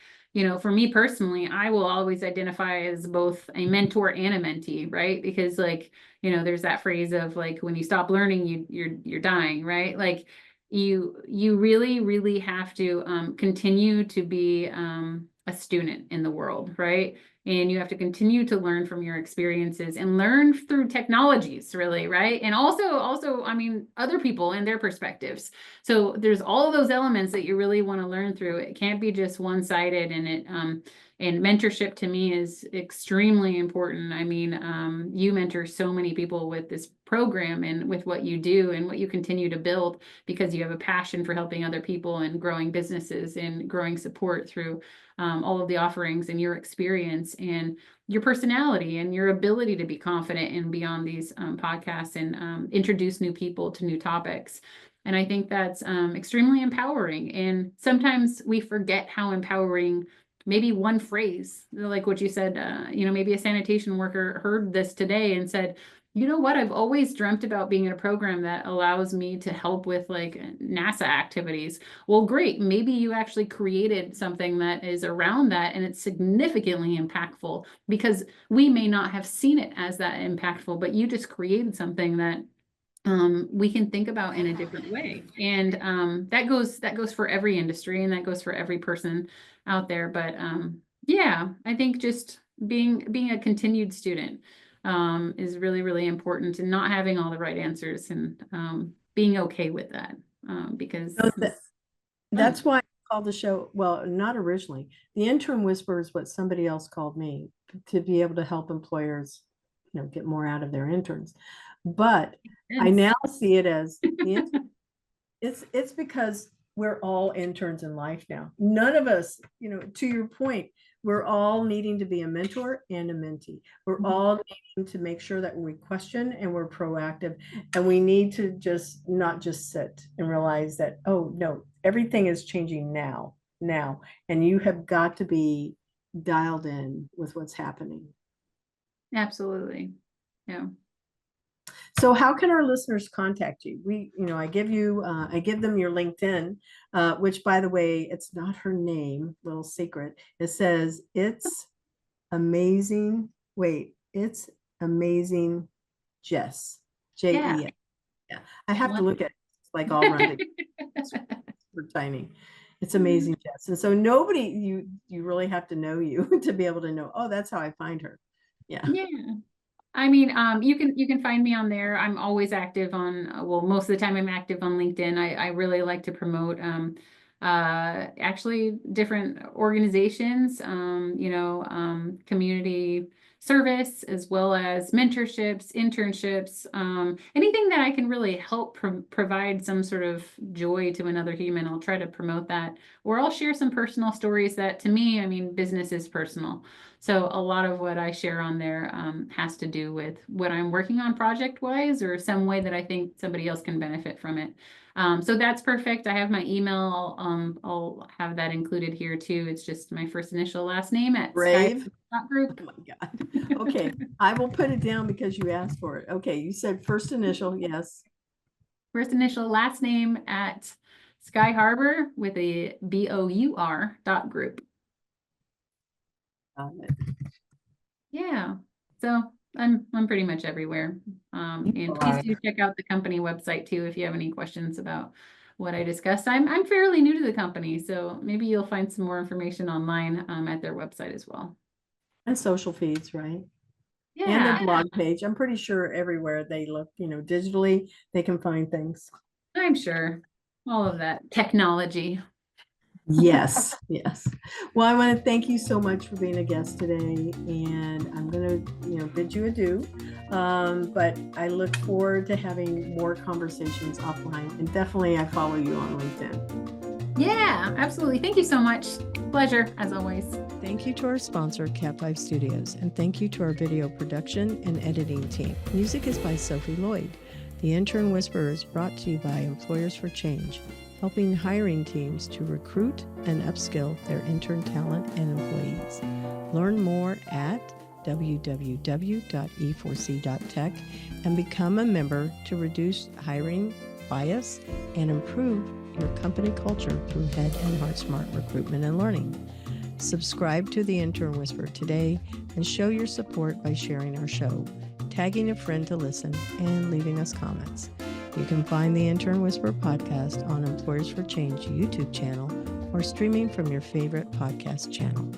for me personally, I will always identify as both a mentor and a mentee, right? Because there's that phrase of like, when you stop learning, you're dying, right? Like you really, really have to continue to be a student in the world, right? And you have to continue to learn from your experiences and learn through technologies, really, right? And also, I mean, other people and their perspectives. So there's all of those elements that you really want to learn through. It can't be just one-sided, and mentorship to me is extremely important. I mean, you mentor so many people with this program and with what you do and what you continue to build, because you have a passion for helping other people and growing businesses and growing support through all of the offerings and your experience and your personality and your ability to be confident and be on these podcasts and introduce new people to new topics. And I think that's extremely empowering. And sometimes we forget how empowering maybe one phrase, like what you said, maybe a sanitation worker heard this today and said, you know what, I've always dreamt about being in a program that allows me to help with like NASA activities. Well, great. Maybe you actually created something that is around that and it's significantly impactful, because we may not have seen it as that impactful, but you just created something that we can think about in a different way. And that goes for every industry, and that goes for every person out there. But yeah, I think just being a continued student is really, really important, and not having all the right answers, and being okay with that, because That's why I called the show, well, not originally. The Intern Whisperer is what somebody else called me, to be able to help employers, get more out of their interns. But I now see it as it's because we're all interns in life now. None of us, to your point, we're all needing to be a mentor and a mentee. We're all needing to make sure that we question and we're proactive, and we need to just not just sit and realize that, oh no, everything is changing now, and you have got to be dialed in with what's happening. absolutely. Yeah. So how can our listeners contact you? I give them your LinkedIn, which, by the way, it's not her name, little secret. It says it's amazing. Wait, it's amazing Jess. J-E-S. Yeah. Yeah. I have to look at it. It's like all rounded. Super tiny. It's amazing Jess. And so you really have to know you to be able to know, oh, that's how I find her. Yeah. Yeah. I mean, you can find me on there. I'm always active on, well, most of the time I'm active on LinkedIn. I really like to promote actually different organizations, community service, as well as mentorships, internships, anything that I can really help provide some sort of joy to another human. I'll try to promote that, or I'll share some personal stories that, to me, I mean, business is personal. So a lot of what I share on there has to do with what I'm working on project-wise, or some way that I think somebody else can benefit from it. So that's perfect. I have my email. I'll have that included here too. It's just my first initial last name at Brave. Sky Group. Oh my God. Okay, I will put it down because you asked for it. Okay, you said first initial, yes. First initial last name at Sky Harbour with a BOUR.group. Got it. Yeah. So I'm pretty much everywhere. And please do check out the company website too if you have any questions about what I discussed. I'm fairly new to the company, so maybe you'll find some more information online at their website as well. And social feeds, right? Yeah. And their blog page. I'm pretty sure everywhere they look, digitally, they can find things. I'm sure. All of that technology. Yes, yes. Well, I want to thank you so much for being a guest today, and I'm going to, bid you adieu. But I look forward to having more conversations offline, and definitely I follow you on LinkedIn. Yeah, absolutely. Thank you so much. Pleasure, as always. Thank you to our sponsor, Cat 5 Studios, and thank you to our video production and editing team. Music is by Sophie Lloyd. The Intern Whisperer is brought to you by Employers for Change, helping hiring teams to recruit and upskill their intern talent and employees. Learn more at www.e4c.tech and become a member to reduce hiring bias and improve your company culture through Head and Heart Smart recruitment and learning. Subscribe to the Intern Whisperer today and show your support by sharing our show, tagging a friend to listen, and leaving us comments. You can find the Intern Whisperer podcast on Employers for Change YouTube channel or streaming from your favorite podcast channel.